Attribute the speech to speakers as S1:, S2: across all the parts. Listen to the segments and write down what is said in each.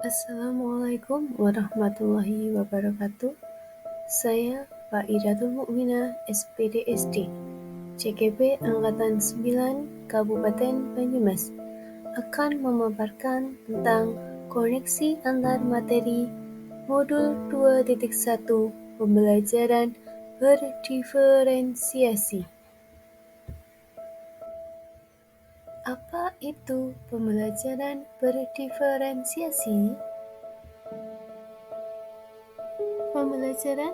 S1: Assalamualaikum warahmatullahi wabarakatuh. Saya Pak Idatul Mukminah SPD SD, CKP Angkatan 9 Kabupaten Banyumas, akan memaparkan tentang koneksi antar materi modul 2.1 pembelajaran berdiferensiasi. Apa itu pembelajaran berdiferensiasi? Pembelajaran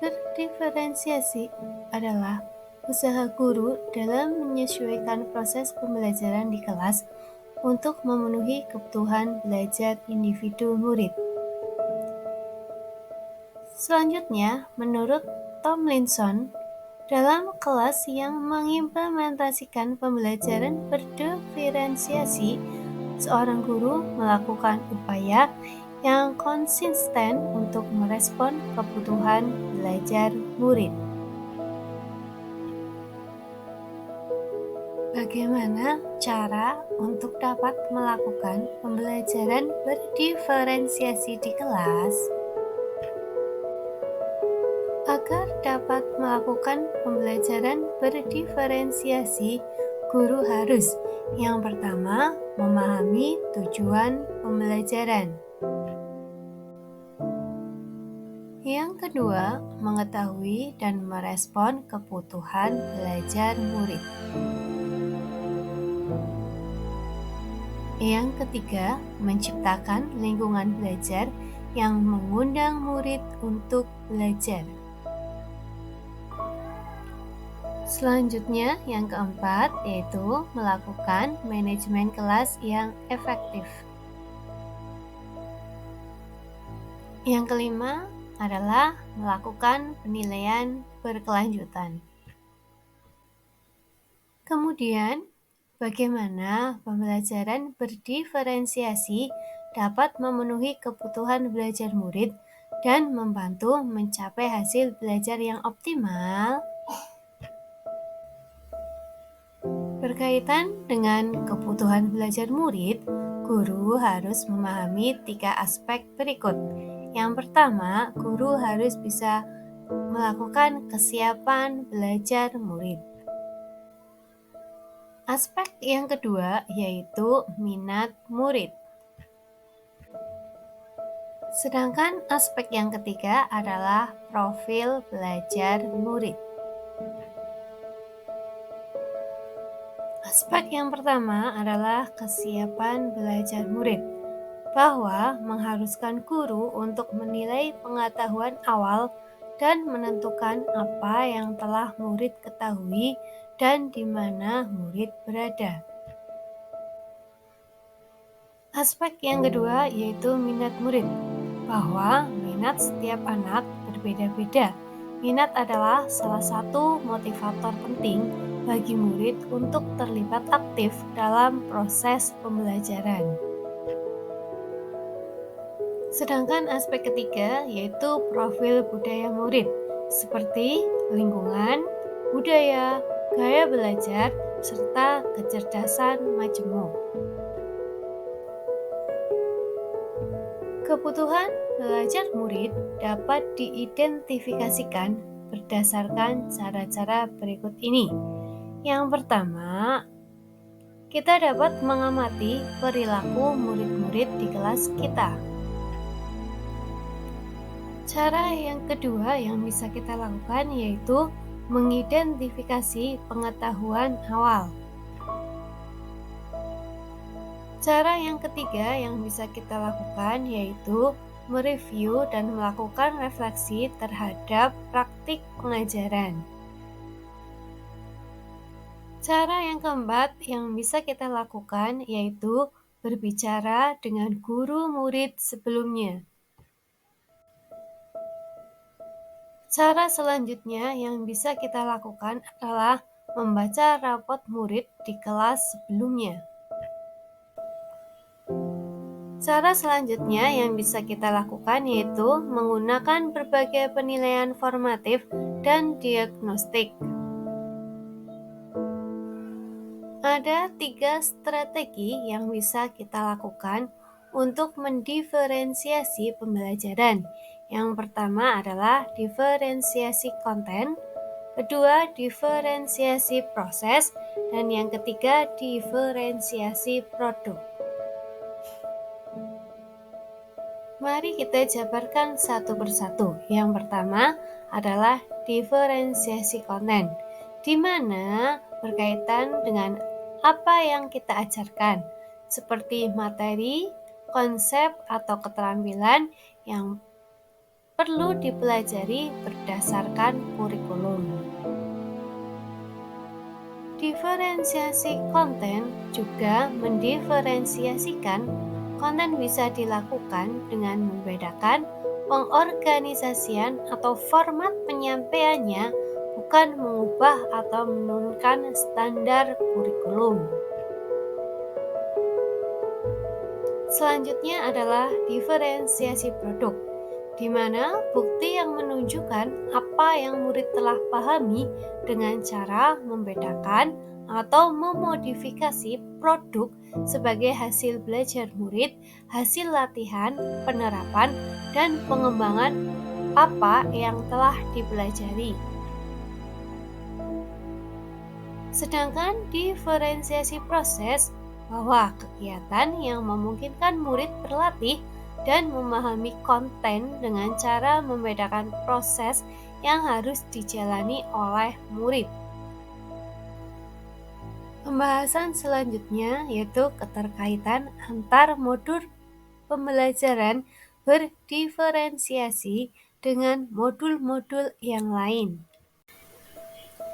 S1: berdiferensiasi adalah usaha guru dalam menyesuaikan proses pembelajaran di kelas untuk memenuhi kebutuhan belajar individu murid. Selanjutnya, menurut Tomlinson, dalam kelas yang mengimplementasikan pembelajaran berdiferensiasi, seorang guru melakukan upaya yang konsisten untuk merespon kebutuhan belajar murid. Bagaimana cara untuk dapat melakukan pembelajaran berdiferensiasi di kelas? Agar dapat melakukan pembelajaran berdiferensiasi, guru harus yang pertama memahami tujuan pembelajaran. Yang kedua, mengetahui dan merespon kebutuhan belajar murid. Yang ketiga, menciptakan lingkungan belajar yang mengundang murid untuk belajar. Selanjutnya, yang keempat, yaitu melakukan manajemen kelas yang efektif. Yang kelima adalah melakukan penilaian berkelanjutan. Kemudian, bagaimana pembelajaran berdiferensiasi dapat memenuhi kebutuhan belajar murid dan membantu mencapai hasil belajar yang optimal? Berkaitan dengan kebutuhan belajar murid, guru harus memahami 3 aspek berikut. Yang pertama, guru harus bisa melakukan kesiapan belajar murid. Aspek yang kedua yaitu minat murid. Sedangkan aspek yang ketiga adalah profil belajar murid. Aspek yang pertama adalah kesiapan belajar murid, bahwa mengharuskan guru untuk menilai pengetahuan awal dan menentukan apa yang telah murid ketahui dan di mana murid berada. Aspek yang kedua yaitu minat murid, bahwa minat setiap anak berbeda-beda. Minat adalah salah satu motivator penting bagi murid untuk terlibat aktif dalam proses pembelajaran. Sedangkan aspek ketiga yaitu profil budaya murid, seperti lingkungan, budaya, gaya belajar, serta kecerdasan majemuk. Kebutuhan belajar murid dapat diidentifikasikan berdasarkan cara-cara berikut ini. Yang pertama, kita dapat mengamati perilaku murid-murid di kelas kita. Cara yang kedua yang bisa kita lakukan yaitu mengidentifikasi pengetahuan awal. Cara yang ketiga yang bisa kita lakukan yaitu mereview dan melakukan refleksi terhadap praktik pengajaran. Cara yang keempat yang bisa kita lakukan yaitu berbicara dengan guru murid sebelumnya. Cara selanjutnya yang bisa kita lakukan adalah membaca rapot murid di kelas sebelumnya. Cara selanjutnya yang bisa kita lakukan yaitu menggunakan berbagai penilaian formatif dan diagnostik. Ada 3 strategi yang bisa kita lakukan untuk mendiferensiasi pembelajaran. Yang pertama adalah diferensiasi konten, kedua diferensiasi proses, dan yang ketiga diferensiasi produk. Mari kita jabarkan satu persatu. Yang pertama adalah diferensiasi konten, di mana berkaitan dengan apa yang kita ajarkan, seperti materi, konsep, atau keterampilan yang perlu dipelajari berdasarkan kurikulum. Diferensiasi konten juga mendiferensiasikan konten bisa dilakukan dengan membedakan pengorganisasian atau format penyampaiannya, bukan mengubah atau menurunkan standar kurikulum. Selanjutnya adalah diferensiasi produk, di mana bukti yang menunjukkan apa yang murid telah pahami dengan cara membedakan atau memodifikasi produk sebagai hasil belajar murid, hasil latihan, penerapan, dan pengembangan apa yang telah dipelajari. Sedangkan diferensiasi proses bahwa kegiatan yang memungkinkan murid berlatih dan memahami konten dengan cara membedakan proses yang harus dijalani oleh murid. Pembahasan selanjutnya yaitu keterkaitan antar modul pembelajaran berdiferensiasi dengan modul-modul yang lain.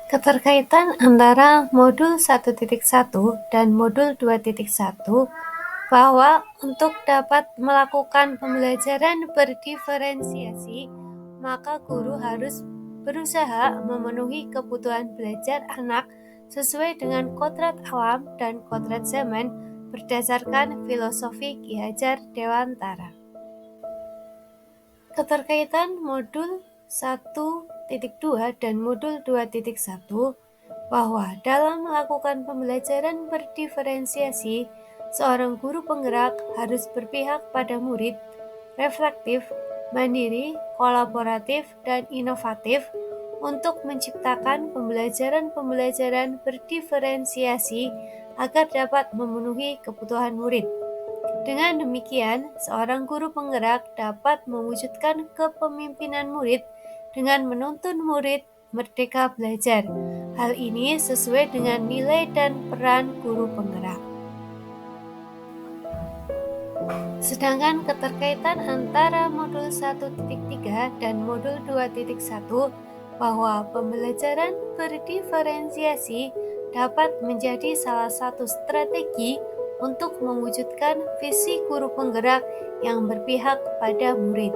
S1: Keterkaitan antara modul 1.1 dan modul 2.1 bahwa untuk dapat melakukan pembelajaran berdiferensiasi, maka guru harus berusaha memenuhi kebutuhan belajar anak sesuai dengan kodrat alam dan kodrat zaman berdasarkan filosofi Ki Hajar Dewantara. Keterkaitan modul 1.2 dan modul 2.1 bahwa dalam melakukan pembelajaran berdiferensiasi, seorang guru penggerak harus berpihak pada murid, reflektif, mandiri, kolaboratif, dan inovatif untuk menciptakan pembelajaran-pembelajaran berdiferensiasi agar dapat memenuhi kebutuhan murid. Dengan demikian, seorang guru penggerak dapat mewujudkan kepemimpinan murid dengan menuntun murid merdeka belajar. Hal ini sesuai dengan nilai dan peran guru penggerak. Sedangkan keterkaitan antara modul 1.3 dan modul 2.1 bahwa pembelajaran berdiferensiasi dapat menjadi salah satu strategi untuk mewujudkan visi guru penggerak yang berpihak pada murid.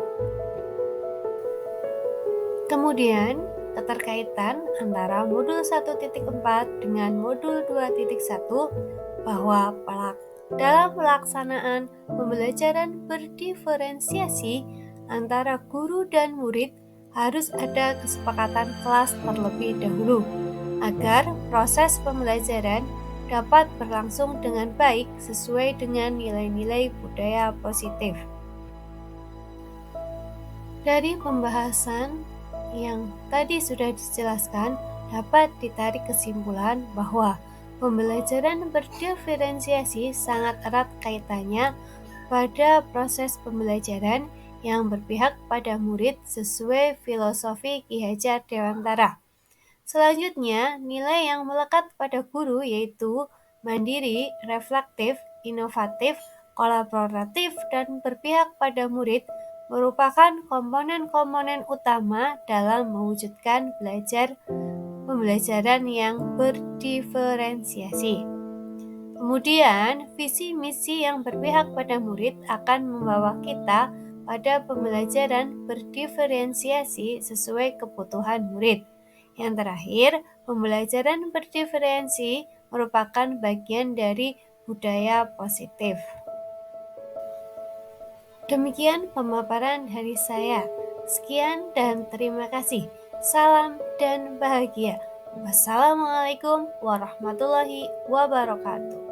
S1: Kemudian, keterkaitan antara modul 1.4 dengan modul 2.1 bahwa dalam pelaksanaan pembelajaran berdiferensiasi antara guru dan murid harus ada kesepakatan kelas terlebih dahulu agar proses pembelajaran dapat berlangsung dengan baik sesuai dengan nilai-nilai budaya positif. Dari pembahasan yang tadi sudah dijelaskan, dapat ditarik kesimpulan bahwa pembelajaran berdiferensiasi sangat erat kaitannya pada proses pembelajaran yang berpihak pada murid sesuai filosofi Ki Hajar Dewantara. Selanjutnya, nilai yang melekat pada guru yaitu mandiri, reflektif, inovatif, kolaboratif, dan berpihak pada murid merupakan komponen-komponen utama dalam mewujudkan pembelajaran yang berdiferensiasi. Kemudian, visi misi yang berpihak pada murid akan membawa kita pada pembelajaran berdiferensiasi sesuai kebutuhan murid. Yang terakhir, pembelajaran berdiferensi merupakan bagian dari budaya positif. Demikian pemaparan dari saya. Sekian dan terima kasih. Salam dan bahagia. Wassalamualaikum warahmatullahi wabarakatuh.